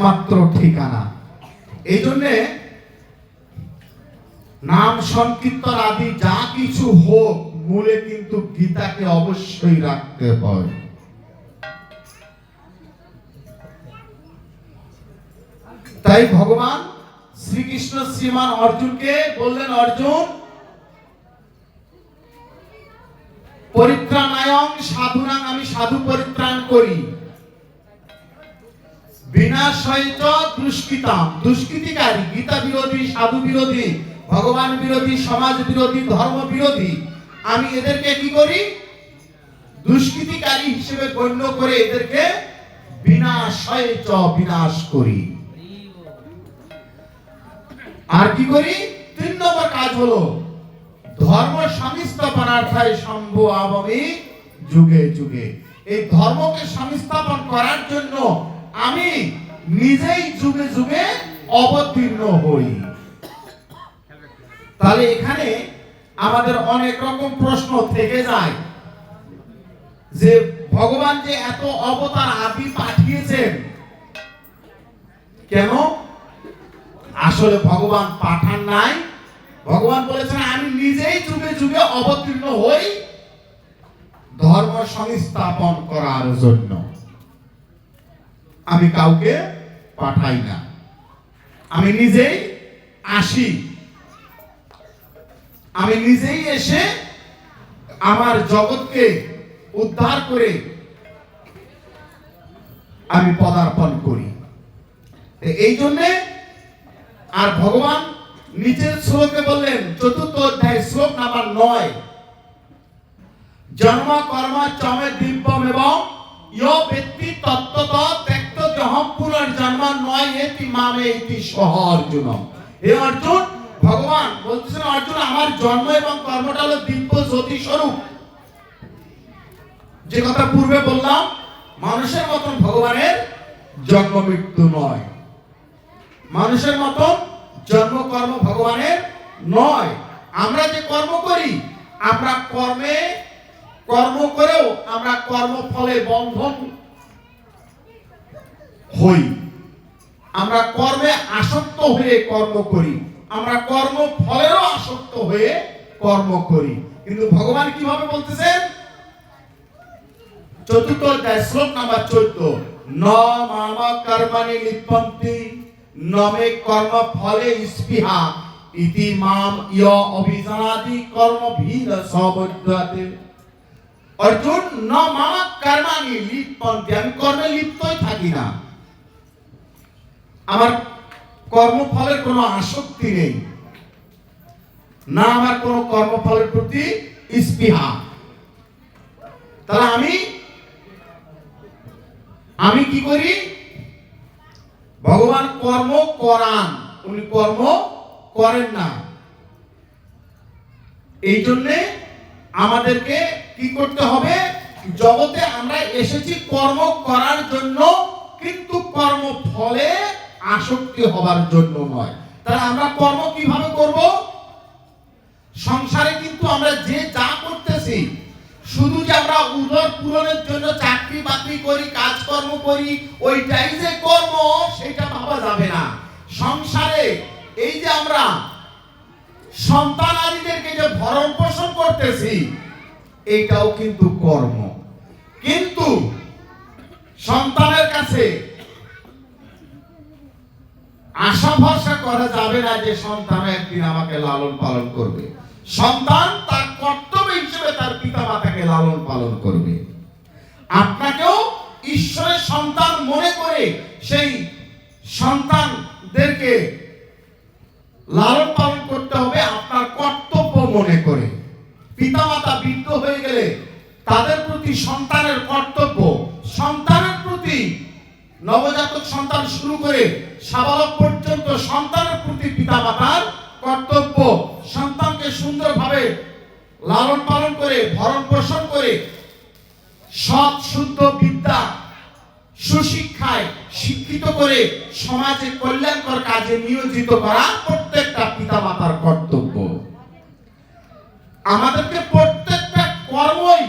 একমাত্র ঠিকানা। এই জন্যে নাম সংকীর্তন আদি যা কিছু হোক, মূলে কিন্তু গীতাকে অবশ্যই রাখতে হয়। তাই ভগবান শ্রীকৃষ্ণ শ্রীমান অর্জুনকে বললেন, অর্জুন, পরিত্রাণায়ং সাধুনাং, আমি সাধু পরিত্রাণ করি, বিনাশয়চ দুষ্কৃতাম, দুষ্কৃতিকারী, গীতা বিরোধী, সাধু বিরোধী, ভগবান বিরোধী, সমাজ বিরোধী, ধর্ম বিরোধী, আমি এদেরকে কি করি? দুষ্কৃতিকারী হিসেবে গণ্য করে এদেরকে বিনাশয়চ, বিনাশ করি। আর কি করি? 3 নম্বর কাজ হলো ধর্ম সংস্থাপনার্থায় শম্ভু আবমি যুগে যুগে। এই ধর্মকে সংস্থাপন করার জন্য আমি নিজেই যুগে যুগে অবতীর্ণ হই। তাহলে এখানে আমাদের অনেক রকম প্রশ্ন থেকে যায় যে ভগবান যে এত অবতার আদি পাঠিয়েছেন কেন? আসলে ভগবান পাঠান নাই, ভগবান বলেছেন আমি নিজেই যুগে যুগে অবতীর্ণ হই ধর্ম সংস্থাপন করার জন্য, আমি কাউকে পাঠাই না, আমি নিজেই আসি, আমি নিজেই এসে আমার জগৎকে উদ্ধার করে আমি পদার্পণ করি। এই জন্যে আর ভগবান নিচের শ্লোকে বললেন, 4th অধ্যায় শ্লোক নাম্বার 9, জন্ম কর্ম চমে দিব্যম এবং ইয় ব্যক্তি তত্ত্বত ত্যক্ত জহম পুনর্জন্ম নয় এতি মামে ইতি সহ অর্জুন। হে অর্জুন, ভগবান বলছেন, অর্জুন, আমার জন্ম এবং কর্মটা হলো দিব্য জ্যোতি স্বরূপ। যে কথা পূর্বে বললাম, মানুষের মতন ভগবানের জন্ম মৃত্যু নয়, মানুষের মতন জন্ম কর্ম ভগবানের নয়। আমরা যে কর্ম করি, আমরা কর্ম করেও আমরা কর্মফলে বন্ধন হই, আমরা কর্মে আসক্ত হয়ে কর্ম করি, আমরা কর্মফলেরও আসক্ত হয়ে কর্ম করি। কিন্তু ভগবান কিভাবে বলতেছেন? 4th অধ্যায় শ্লোক নাম্বার 14, ন মাম কর্মণি লিপ্যন্তি নমে কর্ম ফলে স্পৃহা ইতি মাম ইয় অভিজানাতি কর্মভিদ সবদ্ধাতে। অর্জুন, ন মাম কর্মণি লিপ্যন্তি, আমি কর্মে লিপ্তই থাকি না, আমার কর্মফলের কোনো আসক্তি নেই, না আমার কোনো কর্মফলের প্রতি স্পৃহা। তাহলে আমি কি করি? ভগবান কর্ম করান, উনি কর্ম করেন না। এই জন্যে আমাদেরকে কি করতে হবে? জগতে আমরা এসেছি কর্ম করার জন্য, কিন্তু কর্মফলে আসক্তি হবার জন্য নয়। তাহলে আমরা কর্ম কিভাবে করব? সংসারে কিন্তু আমরা যে যা করতেছি, শুধু যে আমরা উদর পূরণের জন্য চাকরি বাকরি করি, কাজকর্ম করি, ওইটাই যে কর্ম, সেটা ভাবা যাবে না। সংসারে এই যে আমরা সন্তানাদিদেরকে যে ভরণ পোষণ করতেছি, এইটাও কিন্তু কর্ম। কিন্তু সন্তানের কাছে আশা ভরসা করা যাবে না যে সন্তান একদিন আমাকে লালন পালন করবে। সন্তান তার কর্তব্য হিসেবে তার পিতা মাতাকে লালন পালন করবে। আপনাকেও ঈশ্বরের সন্তান মনে করে সেই সন্তানদেরকে লালন পালন করতে হবে আপনার কর্তব্য মনে করে। পিতা মাতা বৃদ্ধ হয়ে গেলে তাদের প্রতি সন্তানের কর্তব্য, সন্তানের প্রতি নবজাতক সন্তান শুরু করে সাবালক পর্যন্ত সন্তানের প্রতি পিতা মাতার কর্তব্য সন্তানকে সুন্দরভাবে লালন পালন করে ভরণ পোষণ করে সৎ শুদ্ধ বিদ্যা সুশিক্ষায় শিক্ষিত করে সমাজে কল্যাণকর কাজে নিয়োজিত করা প্রত্যেকটা পিতা মাতার কর্তব্য। আমাদেরকে প্রত্যেকটা কর্মই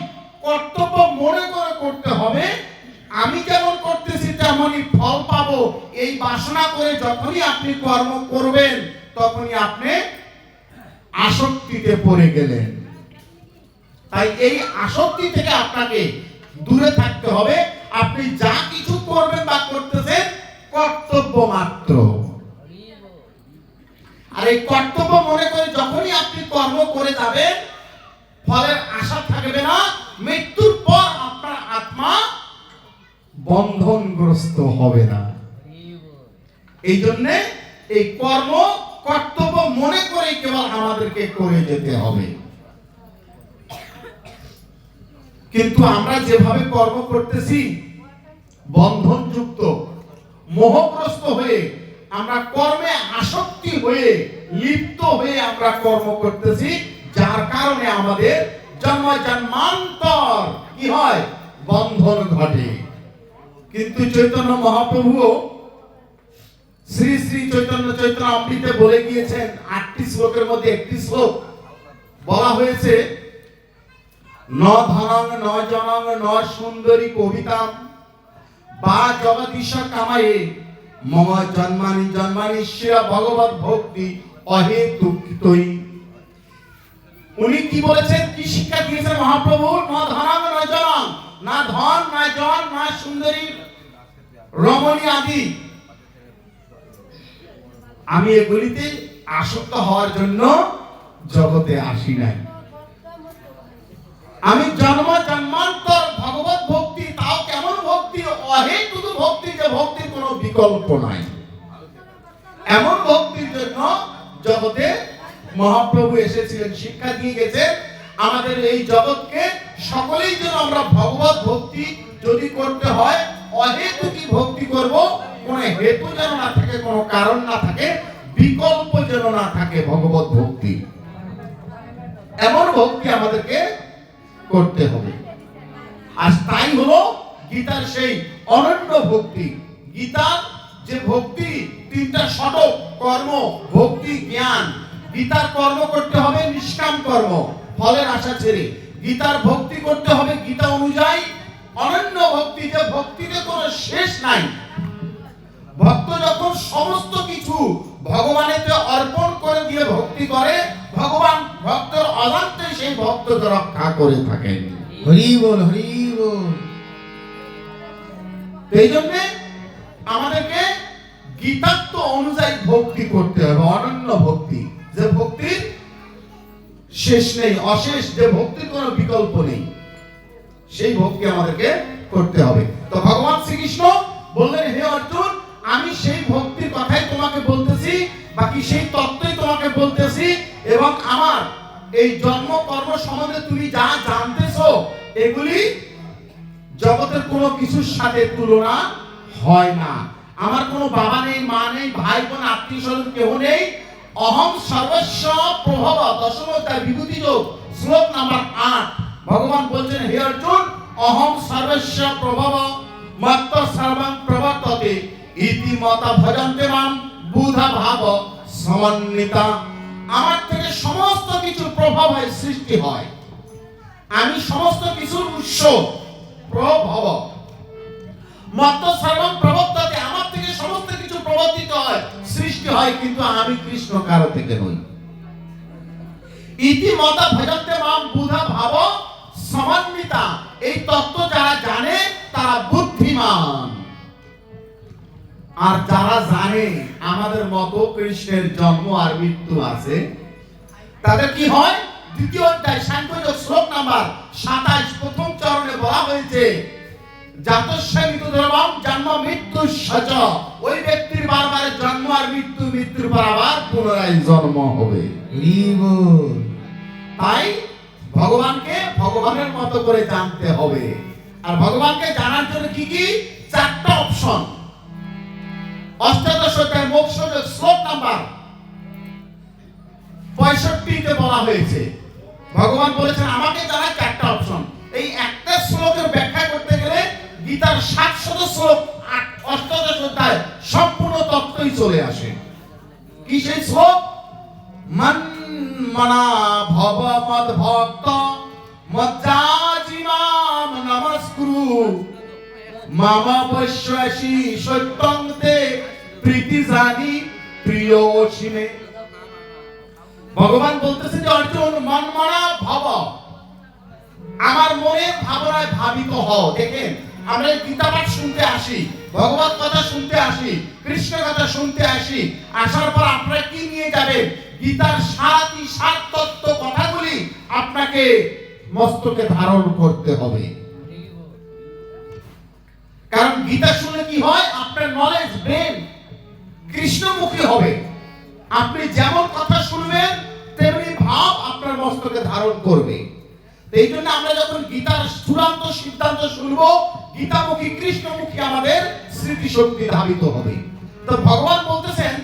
কর্তব্য মনে করে করতে হবে। আমি যেমন করতেছি তেমনই ফল পাবো এই বাসনা করে যখনই আপনি কর্ম করবেন তখনই আপনি আসক্তিতে পড়ে গেলেন। তাই এই আসক্তি থেকে আপনাকে দূরে থাকতে হবে। আপনি যা কিছু করবেন বা করতেছেন কর্তব্য মাত্র। আর এই কর্তব্য মনে করে যখনই আপনি কর্ম করে যাবেন ফলের আশা থাকবে না। মৃত্যুর পর আপনার আত্মা বন্ধনগ্রস্ত হবে না। এই জন্য এই কর্ম কর্তব্য মনে করে কেবল আমাদেরকে করে যেতে হবে। কিন্তু আমরা যেভাবে কর্ম করতেছি বন্ধনযুক্ত মোহগ্রস্ত হয়ে, আমরা কর্মে আসক্তি হয়ে লিপ্ত হয়ে আমরা কর্ম করতেছি, যার কারণে আমাদের জন্ম জন্মান্তর কি হয়, বন্ধন ঘটে। কিন্তু চৈতন্য মহাপ্রভু শ্রী শ্রী চৈতন্য চৈতন্যামৃতে বলে গিয়েছেন, 8টি শ্লোকের মধ্যে একটি শ্লোক বলা হয়েছে, ন ধনং ন জনং ন সুন্দরী কবিতাম বা জগদীশ কামায়ে মম জন্মানি জন্মানি শ্রেয় ভগবত ভক্তি অহেতুকতই। উনি কি বলেছেন, কি শিক্ষা দিয়েছেন মহাপ্রভু? ন ধনং ন জনং, না ধন না জন না সুন্দরী রমণী আদি, আমি এগুলিতে আসক্ত হওয়ার জন্য জগতে আসি নাই। আমি জন্ম জন্মান্তর ভগবত ভক্তি, তাও কেমন ভক্তি, অহেতুক ভক্তি, যে ভক্তির কোনো বিকল্প নাই, এমন ভক্তির জন্য জগতে মহাপ্রভু এসেছিলেন, শিক্ষা দিয়ে গেছে আমাদের এই জগৎকে সকলেই যেন আমরা ভগবত ভক্তি যদি করতে হয় অহেতুকী ভক্তি করব, কোনো হেতু যেন না থাকে, কোনো কারণ না থাকে, বিকল্প যেন না থাকে ভগবত ভক্তি, এমন ভক্তি আমাদেরকে করতে হবে। আর তাই হলো গীতার সেই অনন্য ভক্তি। গীতার যে ভক্তি, 3টা ষটক, কর্ম, ভক্তি, জ্ঞান। গীতার কর্ম করতে হবে নিষ্কাম কর্ম, ফলের আশা ছেড়ে। গীতার ভক্তি করতে হবে গীতা অনুযায়ী, অনন্য ভক্তি, যে ভক্তিতে কোনো শেষ নাই। ভক্ত যখন সমস্ত কিছু ভগবানের অর্পণ করে দিয়ে ভক্তি করে, ভগবান ভক্তের অজান্তে সেই ভক্তকে রক্ষা করে থাকেন। হরি বল, হরি বল। এই জন্য আমাদেরকে গীতাত্ব অনুযায়ী ভক্তি করতে হবে, অনন্য ভক্তি, যে ভক্তির শেষ নেই, অশেষ, যে ভক্তির কোনো বিকল্প নেই, সেই ভক্তি আমাদেরকে করতে হবে। তো ভগবান শ্রীকৃষ্ণ বললেন, হে অর্জুন, আমি সেই ভক্তির কথাই তোমাকে বলতেছি, বাকি সেই তত্ত্বই তোমাকে বলতেছি, এবং আমার এই জন্ম কর্ম সম্বন্ধে তুমি যা জানতেছো এগুলি জগতের কোনো কিছুর সাথে তুলনা হয় না। আমার কোনো বাবা নেই, মা নেই, ভাই বোন, আত্মীয় স্বজন কেউ নেই। অহং সর্বস্ব প্রভব, দশম অধ্যায় বিভূতি যোগ, শ্লোক নাম্বার 8, ভগবান বলছেন, হে অর্জুন, অহং সর্বস্ব প্রভব মত্ত সর্বং প্রবর্ততে ইতি মতা ভজন্তে মাম বুধা ভাব সমন্বিতা। আমার থেকে সমস্ত কিছু প্রভাব হয়, সৃষ্টি হয়, আমি সমস্ত কিছুর উৎস, প্রভব মত্ত সর্বং প্রবর্ততে, আমার থেকে সমস্ত কিছু প্রবর্তিত হয়, সৃষ্টি হয়, কিন্তু আমি কৃষ্ণ কারো থেকে নই। ইতি মতা ভজন্তে মাম বুধা ভাব সমন্বিতা, এই তত্ত্ব যারা জানে তারা বুদ্ধিমান। আর যারা জানে আমাদের মতো কৃষ্ণের জন্ম আর মৃত্যু আছে, তাদের কি হয়? দ্বিতীয় অধ্যায় সাংখ্যযোগ শ্লোক নাম্বার 27, প্রথম চরণে বলা হয়েছে, জাতস্য মৃত্যুধর্মম জন্ম মৃত্যু সচ, ওই ব্যক্তির বারবার জন্ম আর মৃত্যু, মৃত্যুর পর আবার পুনরায় জন্ম হবে। তাই ভগবানকে ভগবানের মতো করে জানতে হবে। আর ভগবানকে জানার জন্য কি কি? 4টা অপশন। অষ্টাদশ অধ্যায় মোক্ষ শ্লোক নাম্বার 65-তে বলা হয়েছে, ভগবান বলেছেন আমাকে জানার 4টা অপশন। এই একটা শ্লোকের ব্যাখ্যা করতে গেলে গীতার 700 শ্লোক, অষ্টাদশ অধ্যায় সম্পূর্ণ তত্ত্বই চলে আসে। কি সেই শ্লোক? মন মনা ভব মদ ভক্ত মজ্জাজিমাম নমস্কুরু মাম বৈশ্বাসী সত্যং তে প্রিয় অসীমে। ভগবান বলতেছে যে অর্জুন মন মানা ভাব, আমার মনের ভাবনায় ভাবিত হও। দেখেন আমরা গীতা পাঠ শুনতে আসি, ভগবত কথা শুনতে আসি, কৃষ্ণ কথা শুনতে আসি, আসার পর আপনারা কি নিয়ে যাবেন? গীতার সার তত্ত্ব কথাগুলি আপনাকে মস্তকে ধারণ করতে হবে। কারণ গীতা শুনলে কি হয়? আপনার নলেজ ব্রেন কৃষ্ণমুখী হবে। আপনি যেমন কথা শুনবেন তেমনি ভাব আপনার মস্তকে ধারণ করবে। এই জন্য আমরা যখন গীতার চূড়ান্ত সিদ্ধান্ত শুনবো, গীতামুখী কৃষ্ণমুখী আমাদের স্মৃতিশক্তি ধাবিত হবে। তো ভগবান বলতেছেন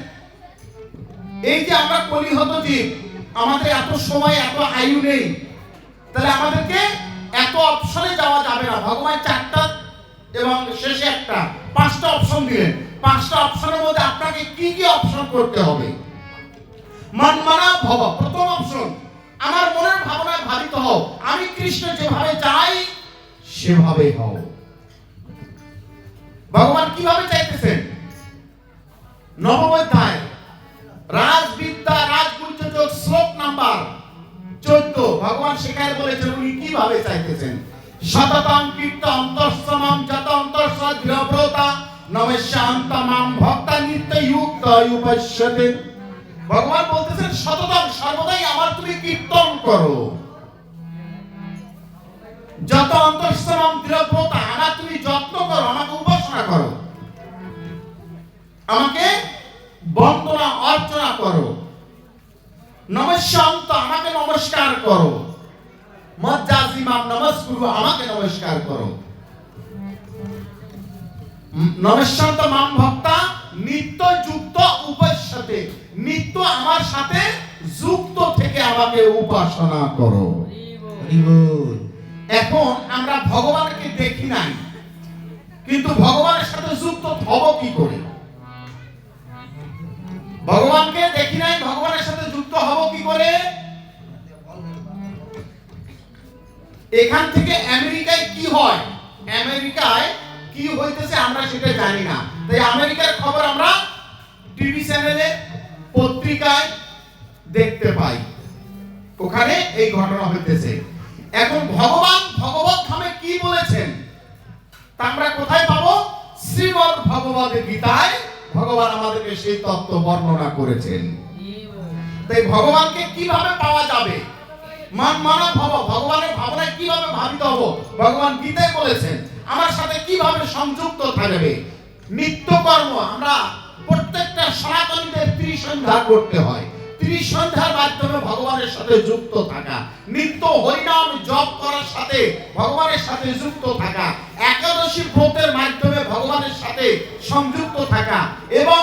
এই যে আমরা কলিহত জীব, আমাদের এত সময় এত আয়ু নেই, তাহলে আমাদেরকে এত অপশনে যাওয়া যাবে না। ভগবান 4টা এবং শেষে একটা 5টা অপশন দিলেন। 5টা অপশনের মধ্যে আপনাকে কি কি অপশন করতে হবে? মন মানা ভব, প্রথম অপশন, আমার মনের ভাবনায় ভাবিত হও, আমি কৃষ্ণ যেভাবে চাই সেভাবে হও। ভগবান কিভাবে চাইতেছেন? নবম অধ্যায় রাজবিদ্যা রাজগুহ্য যোগ শ্লোক নাম্বার 14 ভগবান সেখানে বলেছেন উনি কিভাবে চাইতেছেন। সততং কীর্ত অন্তঃসমম যত অন্তঃস দৃঢ়ব্রতা নমস্যান্তমাম ভক্তা নিত্যযুক্ত উপশ্যতে। ভগবান বলতেছেন সততং সর্বদাই আমার তুমি কীর্তন করো, যত অন্তঃসমম দৃঢ়ব্রতা আমার তুমি যত্ন করো, আমাকে উপাসনা করো, আমাকে বন্দনা অর্চনা করো, নমস্যান্ত আমাকে নমস্কার করো, মজ্জাজিমাম নমস্কুরু আমাকে নমস্কার করো, নমস্যান্ত মাম ভক্তা নিত্য যুক্ত উপশ্যতে, নিত্য আমার সাথে যুক্ত থেকে আমাকে উপাসনা করো। এখন আমরা ভগবানকে দেখি নাই, কিন্তু ভগবানের সাথে যুক্ত হব কি করে? ভগবানকে দেখি নাই, ভগবানের সাথে যুক্ত হব কি করে? এখান থেকে আমেরিকায় কি হয়, আমেরিকায় কি হইতেছে আমরা সেটা জানি না। তাই আমেরিকার খবর আমরা টিভি চ্যানেলে পত্রিকায় দেখতে পাই, ওখানে এই ঘটনা হইতেছে। এখন ভগবান ভগবত ধামে কি বলেছেন তা আমরা কোথায় পাবো? শ্রীমদ্ ভগবদ গীতায় ভগবান আমাদেরকে সেই তত্ত্ব বর্ণনা করেছেন। তাই ভগবানকে কিভাবে পাওয়া যাবে? মন মানা ভব, ভগবানের ভাবনায় কিভাবে ভাবিত হব? ভগবান গীতায় বলেছেন। আমার সাথে কিভাবে সংযুক্ত থাকবে? নিত্য কর্ম, আমরা প্রত্যেকটা সনাতনীদের ত্রিসন্ধ্যা করতে হয়, ত্রিসন্ধ্যার মাধ্যমে ভগবানের সাথে যুক্ত থাকা, নিত্য হরিনাম জপ করার সাথে ভগবানের সাথে যুক্ত থাকা, একাদশী ব্রতের মাধ্যমে ভগবানের সাথে সংযুক্ত থাকা এবং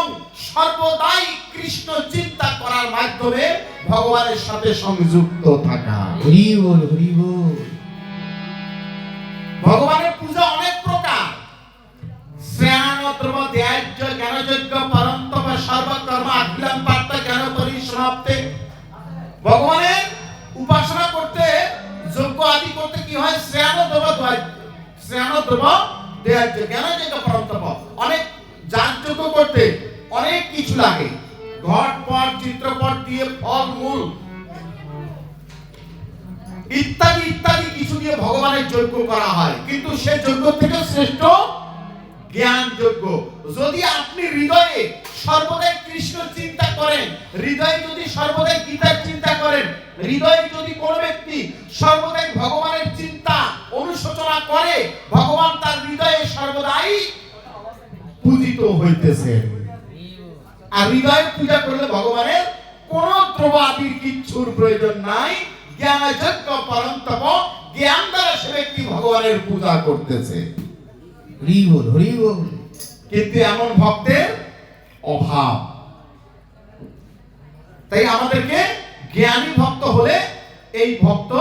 সর্বদাই কৃষ্ণ চিন্তা করার মাধ্যমে ভগবানের সাথে সংযুক্ত থাকা। হরি বল, হরি বল। ভগবানের পূজা অনেক প্রকার। শ্রেয়ান দ্রব্য ধ্যায্য জ্ঞানযজ্ঞ পরন্তপ সর্বকর্ম আখিলং পার্থ জ্ঞান পরিসমাপ্তে। ভগবানের উপাসনা করতে, যজ্ঞ আদি করতে কি হয়? শ্রেয়ান দ্রব্য ধ্যায্য জ্ঞানযজ্ঞ পরন্তপ, অনেক যাগযজ্ঞ করতে অনেক কিছু লাগে, ঘট পট চিত্রপট দিয়ে ফল মূল ইত্যাদি ইত্যাদি কিছু দিয়ে ভগবানের যজ্ঞ করা হয়। কিন্তু সে যজ্ঞ থেকে শ্রেষ্ঠ জ্ঞান যজ্ঞ। যদি আপনি হৃদয়ে সর্বদাই কৃষ্ণ চিন্তা করেন, হৃদয়ে যদি সর্বদাই গীতার চিন্তা করেন, হৃদয়ে যদি কোন ব্যক্তি সর্বদাই ভগবানের চিন্তা অনুশোচনা করে, ভগবান তার হৃদয়ে সর্বদাই পূজিত হইতেছেন। আর হৃদয়ে পূজা করলে ভগবানের কোন দ্রব্যাদির কিচ্ছুর প্রয়োজন নাই। জ্ঞানযজ্ঞ পরন্তপ, জ্ঞান দ্বারা সে ব্যক্তি ভগবানের পূজা করতেছে। হরি বল, হরি বল। কিন্তু এমন ভক্তের অভাব। তাই আমাদেরকে জ্ঞানী ভক্ত হলে এই ভক্ত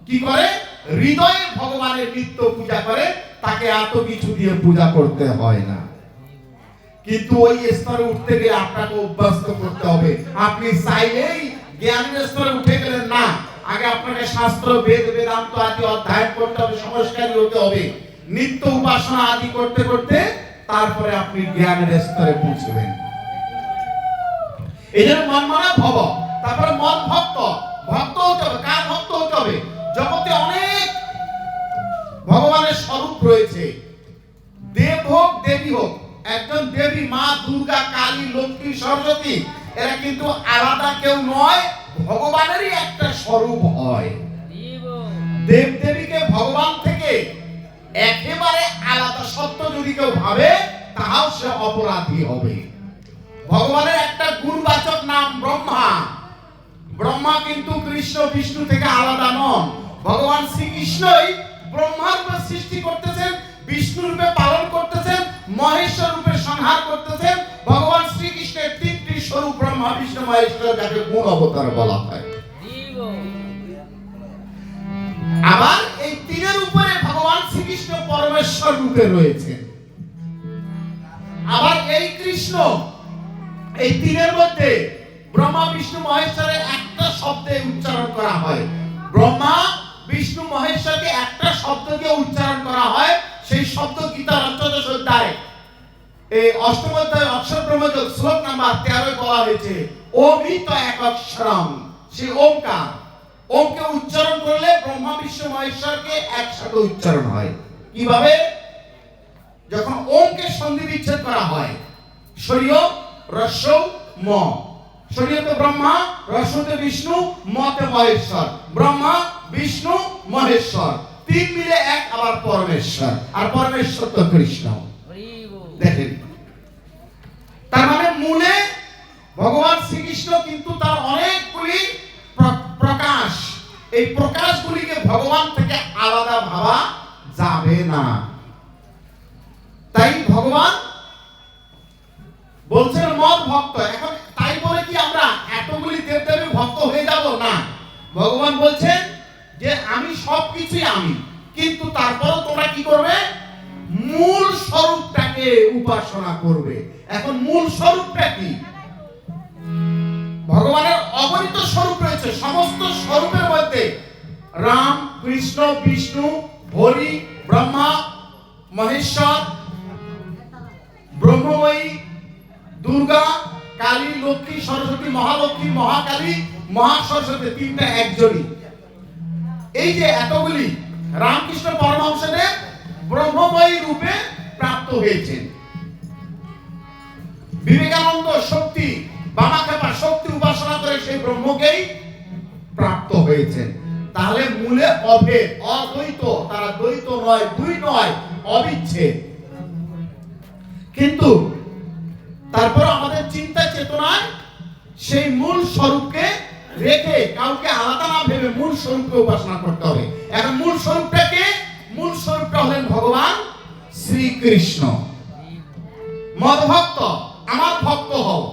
কি করে? হৃদয়ে ভগবানের নিত্য পূজা করে, তাকে এত কিছু দিয়ে পূজা করতে হয় না। কিন্তু ওই স্তরে উঠতে গেলে আপনাকে অভ্যস্ত করতে হবে। আপনি চাইলেই জ্ঞানের স্তরে উঠে গেলেন না, আগে আপনাকে শাস্ত্র বেদ বেদান্ত আদি অধ্যয়ন করতে হবে, সংস্কারী হতে হবে, নিত্য উপাসনা আদি করতে করতে তারপরে আপনি জ্ঞানের স্তরে পৌঁছবেন। এই জন্য মন মানে ভব, তারপরে মন ভক্ত। ভক্ত হতে হবে, কার ভক্ত হতে হবে? জগতে অনেক ভগবানের স্বরূপ রয়েছে, দেব হোক দেবী হোক। একজন দেবী মা দুর্গা, কালী, লক্ষ্মী, সরস্বতী, এরা কিন্তু আলাদা কেউ নয়, ভগবানেরই একটা স্বরূপ হয়। দেব দেবীকে ভগবান থেকে একেবারে আলাদা সত্য যদি কেউ ভাবে, তাহাও সে অপরাধী হবে। ভগবানের একটা গুণবাচক নাম ব্রহ্মা। ব্রহ্মা কিন্তু কৃষ্ণ বিষ্ণু থেকে আলাদা নন। ভগবান শ্রীকৃষ্ণই ব্রহ্মার রূপে সৃষ্টি করতেছেন, বিষ্ণু রূপে পালন করতেছেন, মহেশ্বর রূপে সংহার করতেছেন। ভগবান শ্রীকৃষ্ণের তিনটি স্বরূপ, ব্রহ্মা বিষ্ণু মহেশ্বর, যাকে গুণ অবতার বলা হয়। আবার এই তিনের উপরে ভগবান শ্রীকৃষ্ণ পরমেশ্বর রূপে রয়েছে। আবার এই কৃষ্ণ, এই তিনের মধ্যে ব্রহ্মা বিষ্ণু মহেশ্বরের একটা শব্দে উচ্চারণ করা হয়। ব্রহ্মা বিষ্ণু মহেশ্বরকে একটা শব্দ দিয়ে উচ্চারণ করা হয়। সেই শব্দ গীতার অষ্টাদশ অধ্যায়, এই অষ্টম অধ্যায় অক্ষর ব্রহ্মযোগ শ্লোক নাম্বার 13 বলা হয়েছে, ওমিত এক অক্ষরম। সেই ওমকার, ওমকে উচ্চারণ করলে ব্রহ্মা বিষ্ণু মহেশ্বরকে একসাথে উচ্চারণ হয়। কিভাবে? যখন ওমকে সন্ধি বিচ্ছেদ করা হয়, শরীয় রস্য ম, শরীয়তে ব্রহ্মা, রস্যতে বিষ্ণু, মতে মহেশ্বর। ব্রহ্মা বিষ্ণু মহেশ্বর তিন মিলে এক, আবার পরমেশ্বর। আর পরমেশ্বর তো কৃষ্ণ। দেখেন, তার মানে মূলে ভগবান শ্রীকৃষ্ণ, কিন্তু তার অনেকগুলি প্রকাশ। এই প্রকাশগুলিকে ভগবান থেকে আলাদা ভাবা যাবে না। তাই ভগবান বলছেন মদ ভক্ত। এখন তাই বলে কি আমরা এতগুলি দেবদেবীর ভক্ত হয়ে যাব? না। ভগবান বলছেন যে আমি সবকিছুই আমি, কিন্তু তারপরও তোমরা কি করবে? মূল স্বরূপটাকে উপাসনা করবে। এখন মূল স্বরূপটা কি? ভগবানের অগণিত স্বরূপ রয়েছে। সমস্ত স্বরূপের মধ্যে রাম, কৃষ্ণ, বিষ্ণু, হরি, ব্রহ্মা, মহেশ্বর, ব্রহ্মময়ী, দুর্গা, কালী, লক্ষ্মী, সরস্বতী, মহালক্ষ্মী, মহাকালী, মহাসরস্বতী, তিনটা একজনই। এই যে এতগুলি, রামকৃষ্ণ পরমহংসদেব ব্রহ্মময়ী রূপে প্রাপ্ত হয়েছেন। বিবেকানন্দ শক্তি, বামাখ্যাপা শক্তি উপাসনা করে সেই ব্রহ্মকেই প্রাপ্ত হয়েছেন। তাহলে মূলে অভেদ, অদ্বৈত। তারা দ্বৈত নয়, দুই নয়, অবিচ্ছেদ। কিন্তু তারপর আমাদের চিন্তা চেতনায় সেই মূল স্বরূপকে রেখে, কাউকে আলাদা না ভেবে মূল স্বরূপকে উপাসনা করতে হবে। এখন মূল স্বরূপটাকে, মূল স্বরূপটা হলেন ভগবান শ্রীকৃষ্ণ। মদ ভক্ত, আমার ভক্ত হও।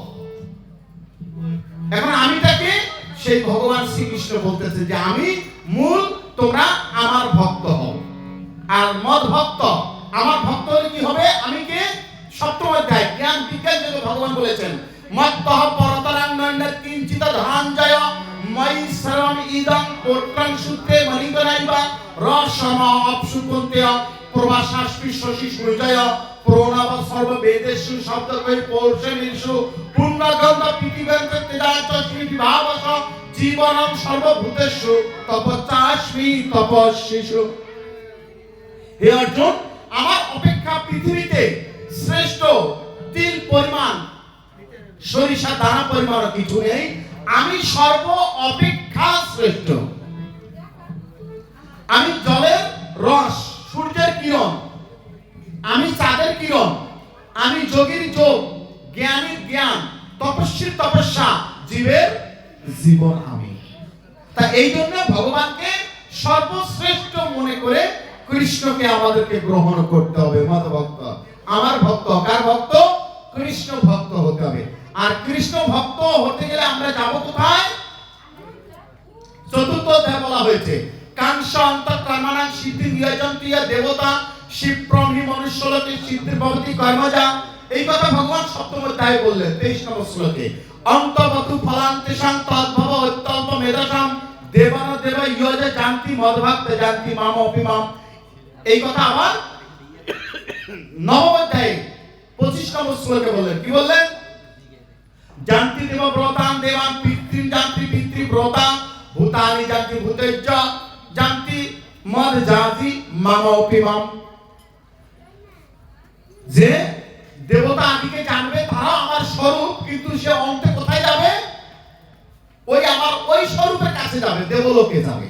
এখন আমিটাকে সেই ভগবান শ্রীকৃষ্ণ বলতেছে যে আমি মূল, তোমরা আমার ভক্ত হও। আর মদ ভক্ত, আমার ভক্ত হলে কি হবে? আমি কে? সপ্তম অধ্যায় জ্ঞান বিজ্ঞান যোগে ভগবান বলেছেন, মত্তঃ পরতরাং নন্দ কিঞ্চিত ধনঞ্জয় ময়ি সর্বম ইদং পুত্রং সূত্রে মণিগণাইবা রসম অপসুকন্তে প্রভাসাস্পি শশী সূর্যয় প্রণব সর্ব বেদেষু শব্দকৈ পৌরুষেষু পুণ্যগন্ধ পৃথিবীতে তেজাচ বিভাবস জীবনম সর্বভূতেষু তপস্যাস্মি তপস্বিষু। হে অর্জুন, আমার অপেক্ষা পৃথিবীতে শ্রেষ্ঠ তিল পরিমাণ, সরিষা দানা পরিমাণ কিছু নেই। আমি সর্ব অপেক্ষা শ্রেষ্ঠ। আমি জলের রস, সূর্যের কিরণ, আমি চাঁদের কিরণ, আমি যোগীর যোগ, জ্ঞানীর জ্ঞান, তপস্বীর তপস্যা, জীবের জীবন আমি। তা এই জন্য ভগবানকে সর্বশ্রেষ্ঠ মনে করে কৃষ্ণকে আমাদেরকে গ্রহণ করতে হবে। মত ভক্ত, আমার ভক্ত, কার ভক্ত? কৃষ্ণ ভক্ত হতে হবে। আর কৃষ্ণ ভক্ত হতে গেলে আমরা যাব কোথায়? চতুর্থ অধ্যায় বলা হয়েছে, কাংস অন্তঃকর্মাণাং সিদ্ধি নিয়োজন্তীয় দেবতা শিবপ্রমি মনুষ্যলোকে সিদ্ধি ভবতি কর্মজা। এই কথা ভগবান সপ্তম অধ্যায়ে বললেন 23 নম্বর শ্লোকে। অন্তবতু ফলান্তেষাং তদ্ভব অত্যল্প মেধসাম দেবান দেব ইয়জে জানতি মদভক্ত জানতি মাম অপিমাম। এই কথা আবার নবম অধ্যায়ে 25 নম্বর শ্লোকে বললেন। কি বললেন? জান্তি দেবব্রতাম দেবান পিতৃ জান্তি পিতৃব্রতাম ভূতানি জান্তি ভূতেজ্য জান্তি মদ জাতি মামপিমাম। যে দেবতা আদিকে জানবে তারা আমার স্বরূপ, কিন্তু সে অন্তে কোথায় যাবে? ওই আমার ওই স্বরূপের কাছে যাবে, দেবলোকে যাবে।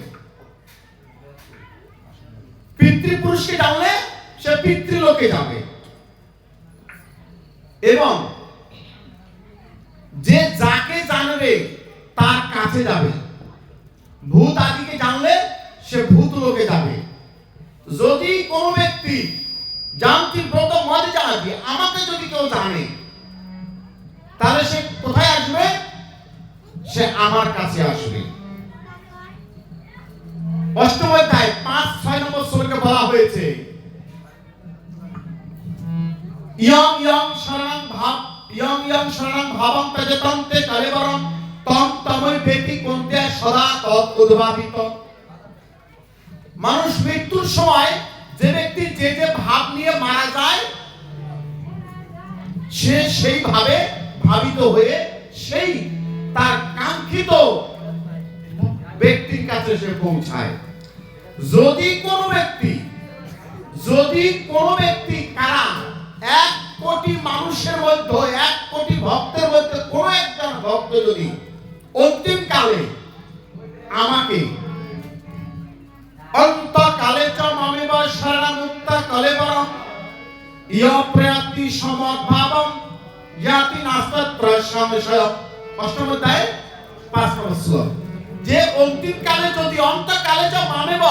পিতৃপুরুষকে জানলে সে পিতৃলোকে যাবে, এবং যে যাকে জানবে তার কাছে যাবে। ভূত আদিকে জানলে সে ভূত লোকে যাবে। যদি কোন ব্যক্তি জানতি ব্রত মদ জাতি আমাকে যদি কেউ জানে, তাহলে সে কোথায় আসবে? সে আমার কাছে আসবে। অষ্টম অধ্যায় 5-6 নম্বর শ্লোকে বলা হয়েছে ইয়ং ইয়ং শরণং ভাব ইয়ং ইয়ং শরণং ভাবং তজতং তে কলেবরং তম তমৈ বেতি কোন্তে সদা তৎ উদ্ভাবিত। মানুষ মৃত্যুর সময় যে ব্যক্তি যে যে ভাব নিয়ে মারা যায়, সে সেইভাবে ভাবিত হয়ে সেই তার কাঙ্ক্ষিত ব্যক্তির কাছে সে পৌঁছায়। যদি কোনো ব্যক্তি কারা 1 কোটি মানুষের মধ্যে 1 কোটি ভক্তের মধ্যে কোন একজন ভক্ত যদি অন্তিম কালে আমাকে অন্তকালে চ মামেব শরণমুক্তা কলেবরং ইয় প্রয়াতি সমদ্ভাবং ইয়াতি নাস্তত্র সংশয়। অষ্টম অধ্যায় 5 নম্বর শ্লোক। যে অন্তিম কালে যদি অন্তকালে চ মামেব,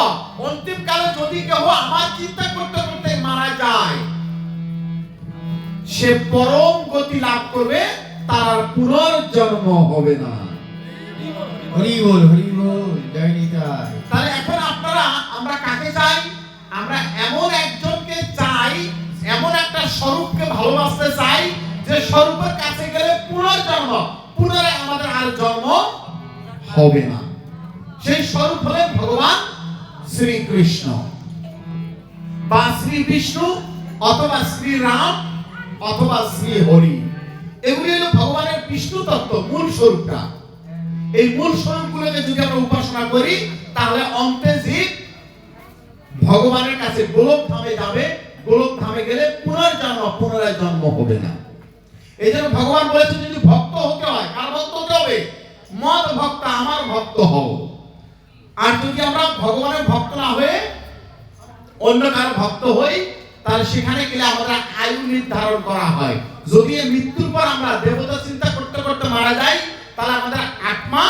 অন্তিম কালে যদি কেউ আমার চিন্তা করতে করতে মারা যায়, সে পরম গতি লাভ করবে, তার পুনর্জন্ম হবে না। হরি বল জয় নিতাই। তাহলে এখন আমরা কাকে চাই? আমরা এমন একজনকে চাই, এমন একটা স্বরূপকে ভালোবাসতে চাই যে স্বরূপের কাছে গেলে পুনর্জন্ম, পুনরায় আমাদের আর জন্ম হবে না। সেই স্বরূপ হলেন ভগবান শ্রীকৃষ্ণ বা শ্রী বিষ্ণু অথবা শ্রী রাম অথবা শ্রী হরি। এগুলি হলো ভগবানের বিষ্ণু তত্ত্ব, মূল স্বরূপটা। এই মূল স্বরূপগুলোকে যদি আমরা উপাসনা করি, তাহলে অন্তে জীব ভগবানের কাছে গোলক ধামে যাবে। গোলক ধামে গেলে পুনরায় জন্ম হবে না। এই জন্য ভগবান বলেছেন যদি ভক্ত হতে হয়, কার ভক্ত হতে হবে? মদ ভক্ত, আমার ভক্ত হও। আর যদি আমরা ভগবানের ভক্ত না হয়ে অন্য কারো ভক্ত হই, তাহলে সেখানে গেলে আমাদের আয়ু নির্ধারণ করা হয়। যদি মৃত্যুর পর আমরা দেবতা চিন্তা করতে করতে মারা যাই, তাহলে আমাদের আত্মা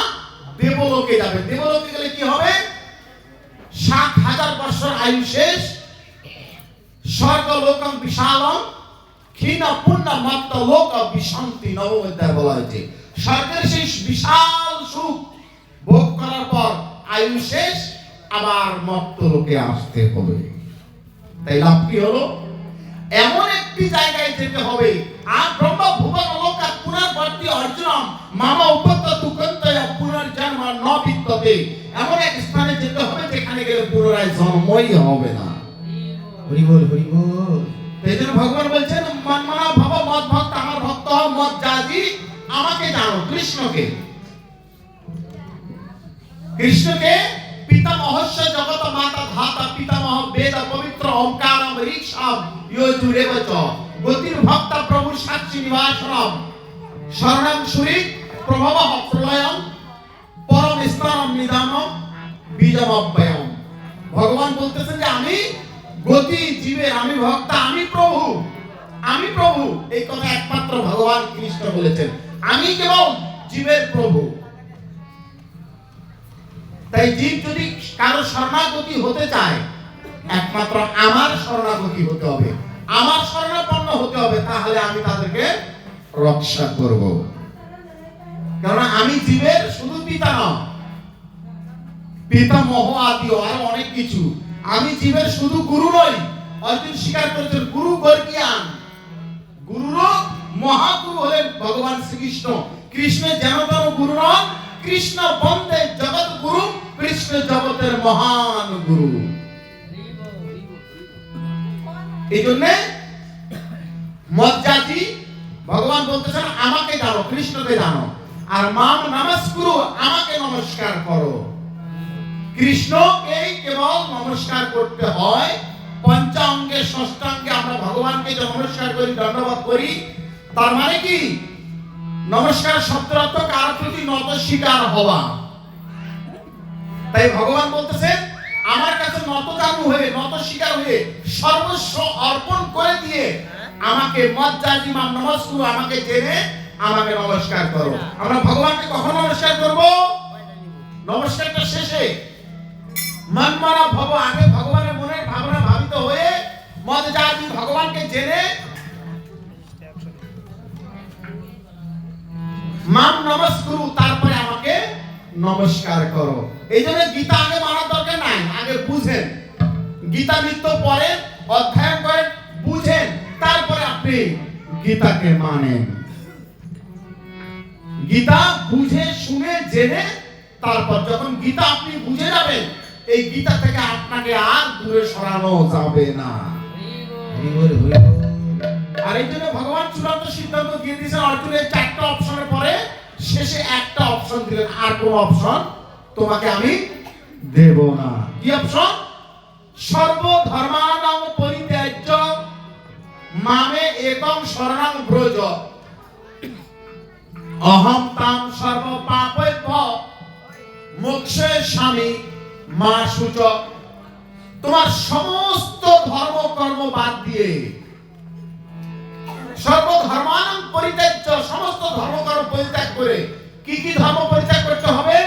দেবলোকে যাবে। দেবলোকে গেলে কি হবে? 7000 বছর আয়ু শেষ। স্বর্গ লোকং বিশালং ক্ষীণ পুণ্য মত্ত লোক বিশান্তি। নবম অধ্যায় বলা হয়েছে স্বর্গের সেই বিশাল সুখ ভোগ করার পর আয়ু শেষ, আবার মত্ত লোকে আসতে হবে। তাই লাভ কি হলো? এমন একটি জায়গায় যেতে হবে। আর ব্রহ্ম ভুবন লোকা পুনর্বর্তী অর্জুনম মামা উপত্যতু কন্তয়া পুনর্জন্ম ন বিদ্যতে। এমন এক স্থানে যেতে হবে যেখানে গেলে পুনরায় জন্মই হবে না। হরি বল এই জন্য ভগবান বলছেন মনমনা ভব মদ ভক্ত, আমার ভক্ত হও, মদ জাতি আমাকে জানো। কৃষ্ণকে পিতামহস্য জগত মাতা ধাতা পিতামহ বেদ পবিত্র ওমকারম ঋক্ষাম ইয়জুরেবচ গতির ভক্ত প্রভু সাক্ষী নিবাসনম শরণং সুরি প্রভবঃ প্রলয়ং পরম স্থানম নিদানম বীজম অব্যয়ম। ভগবান বলতেছেন যে আমি গতি জীবের, আমি ভক্তা, আমি প্রভু। এই কথা একমাত্র ভগবান কৃষ্ণ বলেছেন। আমি কেবল জীবের প্রভু। তাই জীব যদি কারো শরণাগতি হতে চায়, একমাত্র আমার শরণাগতি হতে হবে, আমার শরণাপন্ন হতে হবে, তাহলে আমি তাদেরকে রক্ষা করব। কারণ আমি জীবের শুধু পিতা না, পিতামহ আদি আরো অনেক কিছু। আমি জীবের শুধু গুরু নই। অর্জুন স্বীকার করেছেন গুরু গর্গিয়ান, গুরুরও মহাগুরু হলেন ভগবান শ্রীকৃষ্ণ। কৃষ্ণ যেন তেন গুরু নন, কৃষ্ণ বন্দে জগৎ গুরু, কৃষ্ণ জগতের মহান গুরু। এই জন্য মদ জাতি ভগবান বলতেছেন আমাকে জানো, কৃষ্ণকে জানো, আর মাম নমস্কুরু, আমাকে নমস্কার করো। কৃষ্ণকেই কেবল নমস্কার করতে হয়। পঞ্চাঙ্গে ষষ্ঠাঙ্গে আমরা ভগবানকে যে নমস্কার করি, দণ্ডবোধ করি, তার মানে কি? নমস্কার শব্দের অর্থ কার প্রতি নত স্বীকার হওয়া। তাই ভগবান বলতেছেন আমার কাছে নতজানু হয়ে, নত স্বীকার হয়ে, সর্বস্ব অর্পণ করে দিয়ে আমাকে মজ্জাজি মাম নমস্কুরু, আমাকে জেনে আমাকে নমস্কার করো। আমরা ভগবানকে কখন নমস্কার করব? নমস্কারটা শেষে মনমনা ভব, আগে ভগবানের মনের ভাবনা ভাবিত হয়ে মজ্জাজি ভগবানকে জেনে মাম নমস্কুরু, তারপরে আমাকে নমস্কার করো। এই জন্য গীতা আগে মানার দরকার নাই, আগে বুঝেন। গীতা নিত্য পড়েন, অধ্যয়ন করেন, বুঝেন, তারপরে আপনি গীতাকে মানেন। গীতা বুঝে শুনে জেনে তারপর যখন গীতা আপনি বুঝে যাবেন, এই গীতা থেকে আপনাকে আর দূরে সরানো যাবে না। হরি বল, হরি বল। আর এই জন্য ভগবান চূড়ান্ত সিদ্ধান্ত দিয়ে দিয়েছেন অর্জুনের 4টা অপশনের পরে শেষে একটা অপশন দিলেন, আর কোন অপশন তোমাকে আমি দেব না। কি অপশন? সর্বধর্মানাং পরিত্যাজ্য মামে একং শরণং ব্রজ অহং তাং সর্ব পাপেভ্য মোক্ষয়িষ্যামি মা শুচ। তোমার সমস্ত ধর্ম কর্ম বাদ দিয়ে, সর্বধর্মানাং পরিত্যাজ্য, সমস্ত ধর্মকর্ম পরিত্যাগ করে, কি কি ধর্ম পরিত্যাগ করতে হবে?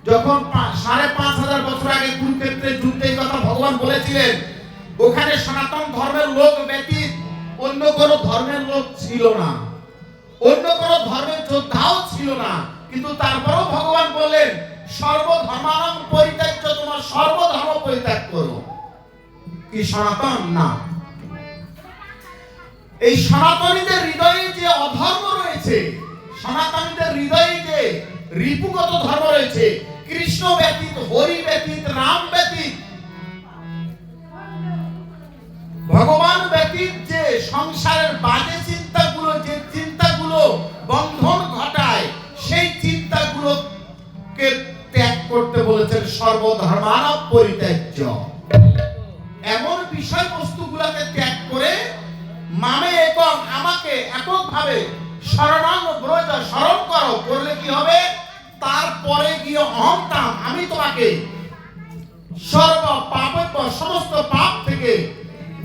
যখন 5,500 বছর আগে কুরুক্ষেত্রের যুদ্ধে এই কথা ভগবান বলেছিলেন, ওখানে সনাতন ধর্মের লোক ব্যতীত অন্য কোন ধর্মের লোক ছিল না, অন্য কোন ধর্মের যোদ্ধাও ছিল না, কিন্তু তারপরেও ভগবান বললেন সর্বধর্মানাং পরিত্যাজ্য, তোমার সর্বধর্ম পরিত্যাগ করো। কি সনাতন? না। এই সনাতনীদের হৃদয়ে যে অধর্ম রয়েছে, সনাতনীদের হৃদয়ে যে রিপুগত ধর্ম রয়েছে, কৃষ্ণ ব্যতীত, হরি ব্যতীত, রাম ব্যতীত, ভগবান ব্যতীত যে সংসারের বাজে চিন্তাগুলো, যে চিন্তাগুলো বন্ধন ঘটায়, সেই চিন্তাগুলোকে ত্যাগ করতে বলেছেন সর্বধর্মানাং পরিত্যাজ্য। এমন বিষয়বস্তুগুলোকে ত্যাগ করে মামে একং, আমাকে এককভাবে শরণাং ব্রজ, শরণ করো। করলে কি হবে? তারপরে গিয়ে অহং তাম, আমি তোমাকে সর্ব পাপেভ্য, সমস্ত পাপ থেকে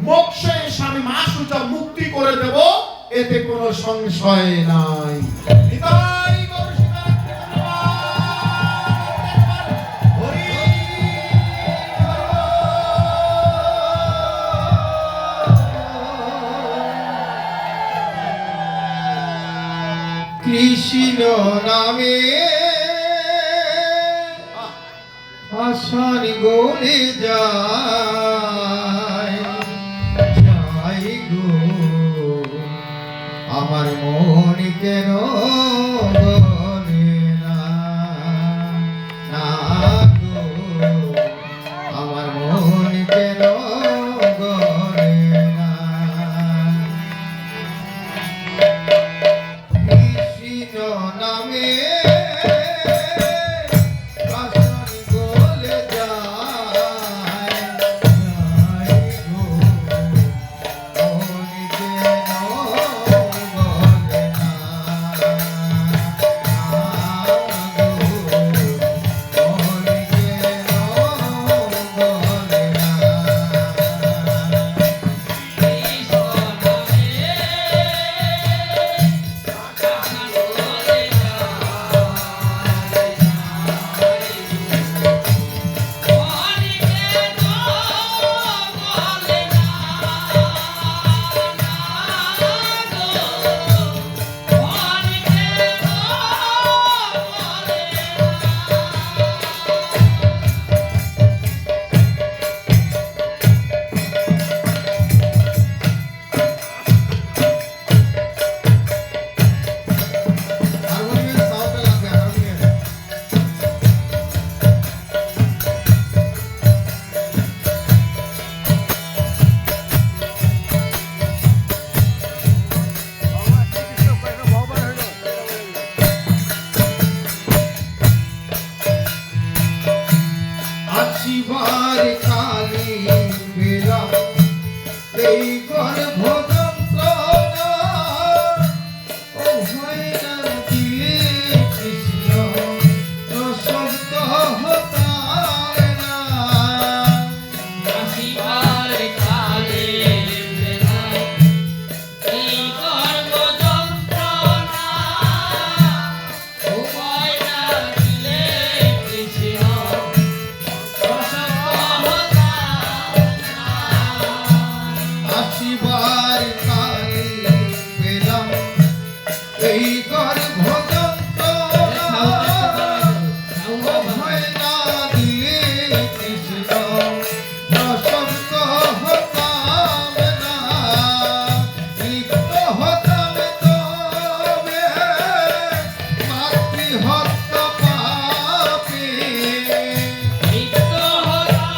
মোক্ষয়িষ্যামি মা শুচ, মুক্তি করে দেব, এতে কোনো সংশয় নাই। হৃদয় গৌর সীতারাম হরি কৃষ্ণ নামে আশার গলে যায়, যাই গো আমার মন কেন গলে না, না গো আমার মন কেন গলে না। কৃষ্ণ নামে আশার গলে যায়, যাই গো মন কেন গলে না। এই গর্ভ যন্ত্রণা অভয় না দিলে কৃষ্ণ প্রসন্ন হতাম না, লিপ্ত হতাম তবে মাতৃহত্যা পাপে। লিপ্ত হতাম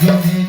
যদি